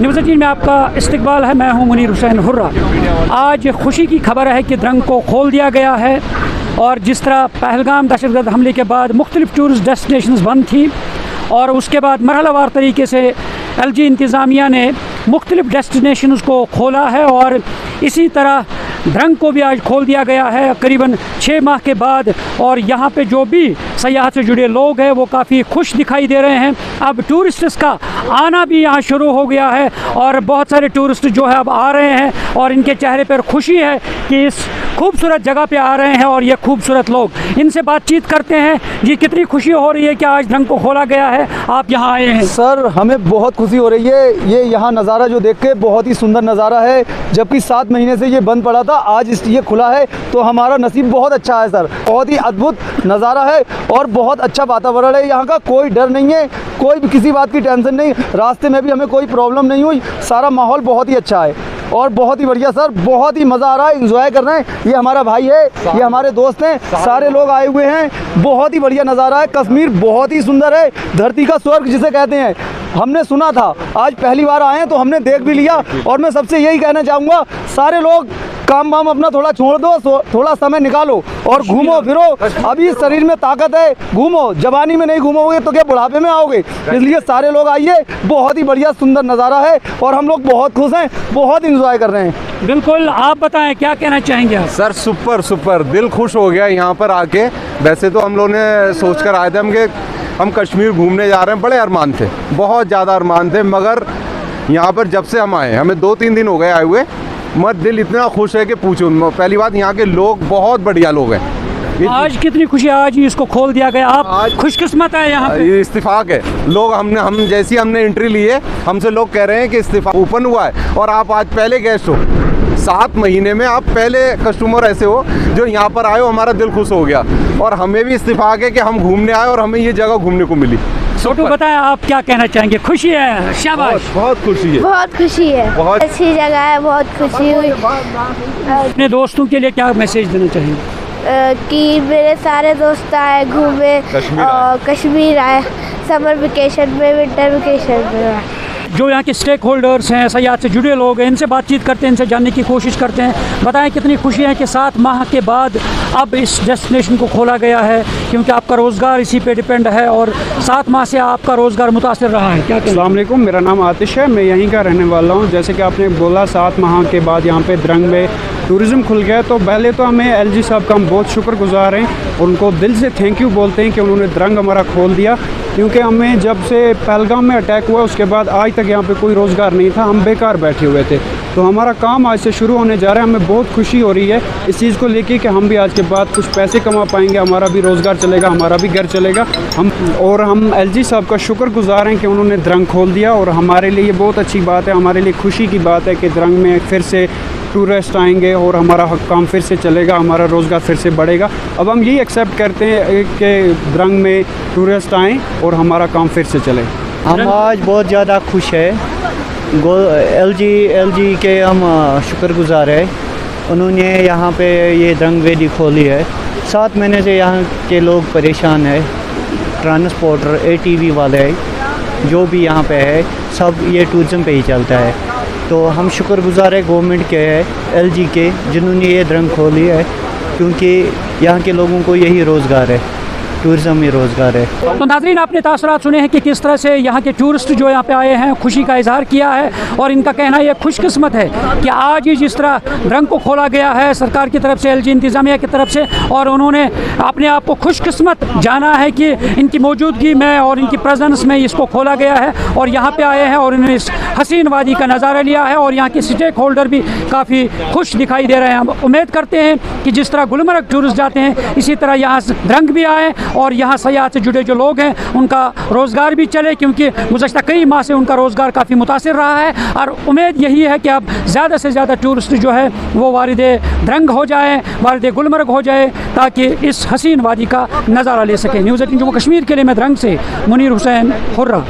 News 18 में आपका इस्तकबाल है। मैं हूं मुनीर हुसैन हुर्रा। आज खुशी की खबर है कि द्रंग को खोल दिया गया है और जिस तरह पहलगाम दहशतगर्द हमले के बाद मुख्तलिफ टूरिस्ट डेस्टिनेशंस बंद थी और उसके बाद मरहलावार तरीके से LG इंतज़ामिया ने मुख्तलिफ डेस्टिनेशंस को खोला है और इसी तरह द्रंग को भी आज खोल दिया गया है करीबन 6 माह के बाद। और यहाँ पे जो भी सयाहत से जुड़े लोग हैं वो काफ़ी खुश दिखाई दे रहे हैं। अब टूरिस्ट्स का आना भी यहाँ शुरू हो गया है और बहुत सारे टूरिस्ट जो है अब आ रहे हैं और इनके चेहरे पर खुशी है कि इस खूबसूरत जगह पे आ रहे हैं और ये खूबसूरत लोग। इनसे बातचीत करते हैं जी, कितनी खुशी हो रही है कि आज द्रंग को खोला गया है, आप यहाँ आए हैं। सर हमें बहुत खुशी हो रही है। ये यहाँ नज़ारा जो देख के बहुत ही सुंदर नज़ारा है, जबकि 7 महीने से ये बंद पड़ा था, आज ये खुला है तो हमारा नसीब बहुत अच्छा है सर। बहुत ही अद्भुत नज़ारा है और बहुत अच्छा वातावरण है। यहाँ का कोई डर नहीं है, कोई भी किसी बात की टेंशन नहीं, रास्ते में भी हमें कोई प्रॉब्लम नहीं हुई। सारा माहौल बहुत ही अच्छा है और बहुत ही बढ़िया सर, बहुत ही मज़ा आ रहा है, एंजॉय कर रहे हैं। ये हमारा भाई है, ये हमारे दोस्त हैं, सारे लोग आए हुए हैं। बहुत ही बढ़िया नज़ारा है। कश्मीर बहुत ही सुंदर है, धरती का स्वर्ग जिसे कहते हैं। हमने सुना था, आज पहली बार आए हैं तो हमने देख भी लिया। और मैं सबसे यही कहना चाहूँगा, सारे लोग काम वाम अपना थोड़ा छोड़ दो, थोड़ा समय निकालो और घूमो फिरो। अभी शरीर में ताकत है, घूमो। जवानी में नहीं घूमोगे तो क्या बुढ़ापे में आओगे? इसलिए सारे लोग आइए। बहुत ही बढ़िया सुंदर नज़ारा है और हम लोग बहुत खुश हैं, बहुत इंजॉय कर रहे हैं। बिल्कुल, आप बताएं क्या कहना चाहेंगे आप? सर सुपर दिल खुश हो गया यहाँ पर आके। वैसे तो हम लोगों ने सोच कर आए थे हम कश्मीर घूमने जा रहे हैं, बड़े अरमान थे, बहुत ज़्यादा अरमान थे, मगर यहाँ पर जब से हम आए, हमें 2-3 दिन हो गए आए हुए, मत दिल इतना खुश है कि पूछो। पहली बात, यहाँ के लोग बहुत बढ़िया लोग हैं। आज कितनी खुशी, आज ही इसको खोल दिया गया। आप खुशकिस्मत है यहाँ पे। इस्तिफाक है लोग। हम जैसी हमने एंट्री ली है, हमसे लोग कह रहे हैं कि इस्तिफाक ओपन हुआ है और आप आज पहले गेस्ट हो। 7 महीने में आप पहले कस्टमर ऐसे हो जो यहाँ पर आए हो। हमारा दिल खुश हो गया और हमें भी इस्तिफाक है कि हम घूमने आए और हमें ये जगह घूमने को मिली। छोटू बताएं आप क्या कहना चाहेंगे? खुशी है? शाबाश। बहुत खुशी है, बहुत खुशी है, बहुत अच्छी जगह है, बहुत खुशी हुई। अपने दोस्तों के लिए क्या मैसेज देना चाहेंगे? कि मेरे सारे दोस्त आए, घूमे और कश्मीर आए, समर वेकेशन में, विंटर वेकेशन में। जो यहाँ के स्टेक होल्डर्स हैं, सयाहत से जुड़े लोग हैं, इनसे बातचीत करते हैं, इनसे जानने की कोशिश करते हैं। बताएं कितनी खुशी है कि 7 माह के बाद अब इस डेस्टिनेशन को खोला गया है, क्योंकि आपका रोज़गार इसी पे डिपेंड है और 7 माह से आपका रोज़गार मुतासिर रहा है। क्या? अस्सलाम वालेकुम, मेरा नाम आतिश है, मैं यहीं का रहने वाला हूँ। जैसे कि आपने बोला 7 माह के बाद यहाँ पे द्रंग में टूरिज़्म खुल गया, तो पहले तो हमें LG साहब का हम बहुत शुक्रगुजार हैं, उनको दिल से थैंक यू बोलते हैं कि उन्होंने द्रंग हमारा खोल दिया। क्योंकि हमें जब से पहलगाम में अटैक हुआ उसके बाद आज तक यहाँ पे कोई रोज़गार नहीं था, हम बेकार बैठे हुए थे। तो हमारा काम आज से शुरू होने जा रहा है। हमें बहुत खुशी हो रही है इस चीज़ को लेके कि हम भी आज के बाद कुछ पैसे कमा पाएंगे, हमारा भी रोज़गार चलेगा, हमारा भी घर चलेगा। हम LG साहब का शुक्रगुजार हैं कि उन्होंने द्रंग खोल दिया और हमारे लिए ये बहुत अच्छी बात है, हमारे लिए खुशी की बात है कि द्रंग में फिर से टूरिस्ट आएंगे और हमारा काम फिर से चलेगा, हमारा रोज़गार फिर से बढ़ेगा। अब हम यही एक्सेप्ट करते हैं कि द्रंग में टूरिस्ट आएँ और हमारा काम फिर से चले। हम आज बहुत ज़्यादा खुश है। LG के हम शुक्रगुजार है, उन्होंने यहाँ पे ये द्रंग वैली खोली है। 7 महीने से यहाँ के लोग परेशान है, ट्रांसपोर्टर ATV वाले हैं, जो भी यहाँ पे है सब ये टूरिज़म पे ही चलता है। तो हम शुक्रगुजार है गवर्नमेंट के है, LG के, जिन्होंने ये द्रंग खोली है, क्योंकि यहाँ के लोगों को यही रोज़गार है, टूरिज़्म में रोज़गार है। तो नाज़रीन, आपने तासुरात सुने हैं कि किस तरह से यहाँ के टूरिस्ट जो यहाँ पे आए हैं खुशी का इजहार किया है और इनका कहना ये खुशकिस्मत है कि आज ही जिस तरह द्रंग को खोला गया है सरकार की तरफ से, LG इंतज़ामिया की तरफ से, और उन्होंने अपने आप को खुशकिस्मत जाना है कि इनकी मौजूदगी में और इनकी प्रेजेंस में इसको खोला गया है और यहाँ पर आए हैं और इन्होंने इस हसीन वादी का नज़ारा लिया है और यहाँ के स्टेक होल्डर भी काफ़ी खुश दिखाई दे रहे हैं। हम उम्मीद करते हैं कि जिस तरह गुलमर्ग टूरिस्ट जाते हैं इसी तरह यहाँ द्रंग भी आए और यहाँ सयाहत से जुड़े जो लोग हैं उनका रोज़गार भी चले, क्योंकि गुज़श्ता कई माह से उनका रोज़गार काफ़ी मुतासिर रहा है। और उम्मीद यही है कि अब ज़्यादा से ज़्यादा टूरिस्ट जो है वो वारिदे द्रंग हो जाए, वारिदे गुलमर्ग हो जाए, ताकि इस हसीन वादी का नज़ारा ले सकें। न्यूज़ 18 जम्मू कश्मीर के लिए मैं द्रंग से मुनीर हुसैन हुर्रा।